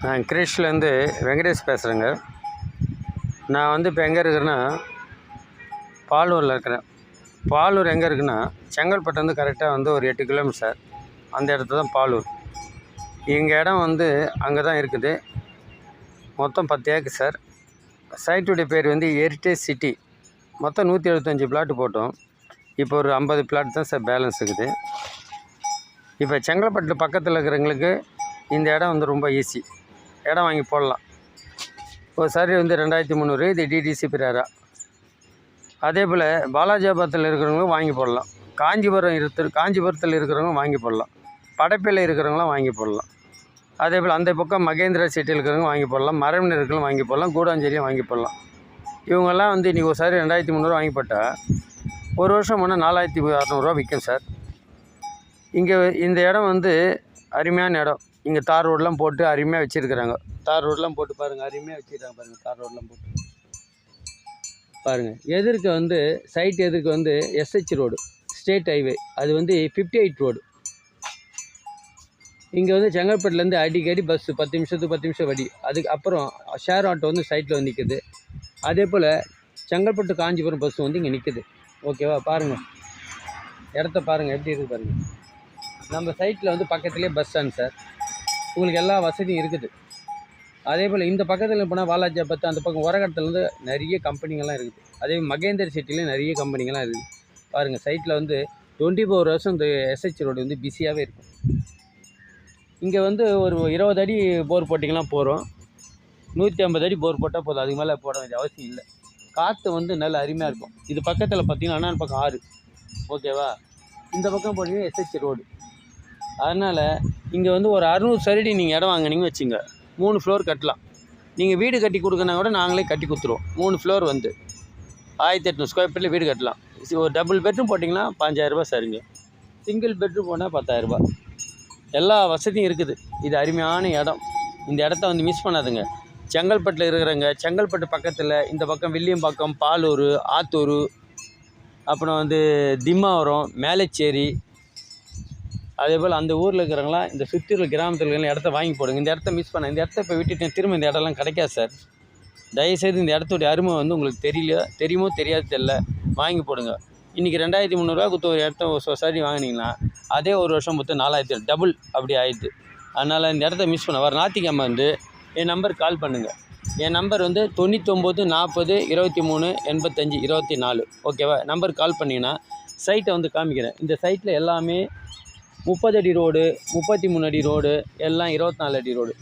நான் கிரீஷ்லேருந்து வெங்கடேஷ் பேசுகிறேங்க. நான் வந்து இப்போ எங்கே இருக்கிறேன்னா பாலூரில் இருக்கிறேன். பாலூர் எங்கே இருக்குன்னா செங்கல்பட்டு வந்து கரெக்டாக வந்து ஒரு 8 கிலோமீட்டர். அந்த இடத்துல தான் பாலூர். எங்கள் இடம் வந்து அங்கே தான் இருக்குது. மொத்தம் 10 ஏக்கர் சார். சைட்டுடைய பேர் வந்து ஹெரிட்டேஜ் சிட்டி. மொத்தம் 175 பிளாட்டு போட்டோம். இப்போ ஒரு 50 பிளாட் தான் சார் பேலன்ஸ் இருக்குது. இப்போ செங்கல்பட்டு பக்கத்தில் இருக்கிறவங்களுக்கு இந்த இடம் வந்து ரொம்ப ஈஸி. இடம் வாங்கி போடலாம். ஒரு சரி வந்து 2300. இது டிடிசி பிரேரா. அதே போல் பாலாஜிபாத்தில் இருக்கிறவங்களும் வாங்கி போடலாம். காஞ்சிபுரத்தில் இருக்கிறவங்க வாங்கி போடலாம். படைப்பில் இருக்கிறவங்களாம் வாங்கி போடலாம். அதே போல் அந்த பக்கம் மகேந்திரா சிட்டியில் இருக்கிறவங்க வாங்கி போடலாம். மரவினர்களும் வாங்கி போடலாம். கூடாஞ்சேரியும் வாங்கி போடலாம். இவங்கெல்லாம் வந்து இன்றைக்கி ஒரு சாரி 2300 வாங்கி போட்டால் ஒரு வருஷம் முன்னே 4600 விற்கும் சார். இங்கே இந்த இடம் வந்து அருமையான இடம். இங்கே தார் ரோடெலாம் போட்டு அருமையாக வச்சுருக்குறாங்க. தார் ரோடெலாம் போட்டு பாருங்கள், அருமையாக வச்சுருக்காங்க பாருங்கள். தார் ரோடெலாம் போட்டு பாருங்கள். எதிர்க்க வந்து சைட் எதிர்க்க வந்து எஸ்ஹெச் ரோடு, ஸ்டேட் ஹைவே. அது வந்து 58 ரோடு. இங்கே வந்து செங்கல்பட்டுலேருந்து அடிக்கடி பஸ்ஸு 10 நிமிஷம் வடி. அதுக்கு அப்புறம் ஷேர் ஆட்டோ வந்து சைட்டில் வந்து நிற்குது. அதே போல் செங்கல்பட்டு காஞ்சிபுரம் பஸ்ஸு வந்து இங்கே நிற்குது. ஓகேவா? பாருங்கள், இடத்த பாருங்கள் எப்படி இருக்குது பாருங்கள். நம்ம சைட்டில் வந்து பக்கத்துலேயே பஸ் ஸ்டாண்ட் சார். உங்களுக்கு எல்லா வசதியும் இருக்குது. அதே போல் இந்த பக்கத்தில் போனால் வாலாஜாபாத், அந்த பக்கம் உரகடத்துலேருந்து நிறைய கம்பெனிங்கள்லாம் இருக்குது. அதே மகேந்திர சிட்டிலையும் நிறைய கம்பெனிங்கள்லாம் இருக்குது. பாருங்கள், சைட்டில் வந்து 24 hours இந்த எஸ்ஹெச் ரோடு வந்து பிஸியாகவே இருக்கும். இங்கே வந்து ஒரு 20 அடி போர் போட்டிங்கன்னா போகிறோம். 150 அடி போர் போட்டால் போதும். அதுக்கு மேலே போட வேண்டிய அவசியம் இல்லை. காற்று வந்து நல்ல அருமையாக இருக்கும். இது பக்கத்தில் பார்த்தீங்கன்னா அண்ணா பக்கம் 6. ஓகேவா? இந்த பக்கம் போனீங்கன்னா எஸ்ஹெச் ரோடு. அதனால் இங்கே வந்து ஒரு 600 சதுரடி நீங்கள் இடம் வாங்கினீங்க வச்சுங்க, 3 ஃப்ளோர் கட்டலாம். நீங்கள் வீடு கட்டி கொடுக்கணும் கூட நாங்களே கட்டி கொடுத்துருவோம். 3 ஃப்ளோர் வந்து 1800 ஸ்கொயர் ஃபீட்டில் வீடு கட்டலாம். ஒரு டபுள் பெட்ரூம் போட்டிங்கன்னா 5000 சரிங்க. சிங்கிள் பெட்ரூம் போனால் 10000. எல்லா வசதியும் இருக்குது. இது அருமையான இடம். இந்த இடத்த வந்து மிஸ் பண்ணாதுங்க. செங்கல்பட்டில் இருக்கிறவங்க, செங்கல்பட்டு பக்கத்தில் இந்த பக்கம் வில்லியம்பாக்கம், பாலூர், ஆத்தூர், அப்புறம் வந்து திம்மாவரம், மேலச்சேரி, அதே போல் அந்த ஊரில் இருக்கிறவங்களாம் இந்த சுற்றியுள்ள கிராமத்தில் இருக்கிற இடத்த வாங்கி போடுங்க. இந்த இடத்த மிஸ் பண்ண, இந்த இடத்த இப்போ விட்டுட்டேன், திரும்ப இந்த இடம்லாம் கிடைக்காது சார். தயவுசெய்து இந்த இடத்துடைய அருமை வந்து உங்களுக்கு தெரியுமோ தெரியாது தெரியல, வாங்கி போடுங்க. இன்றைக்கி 2300 கொடுத்து ஒரு இடத்த சொசைட்டி வாங்கினீங்கன்னா அதே ஒரு வருஷம் மொத்தம் 4000 டபுள் அப்படி ஆயிடுது. அதனால் இந்த இடத்த மிஸ் பண்ண வர ஞாயிற்றுக்கிழமை வந்து என் நம்பருக்கு கால் பண்ணுங்கள். என் நம்பர் வந்து 99 40 23 85 24. ஓகேவா? நம்பருக்கு கால் பண்ணிங்கன்னா சைட்டை வந்து காமிக்கிறேன். இந்த சைட்டில் எல்லாமே 30 அடி ரோடு, 33 அடி ரோடு, எல்லாம் 24 அடி ரோடு.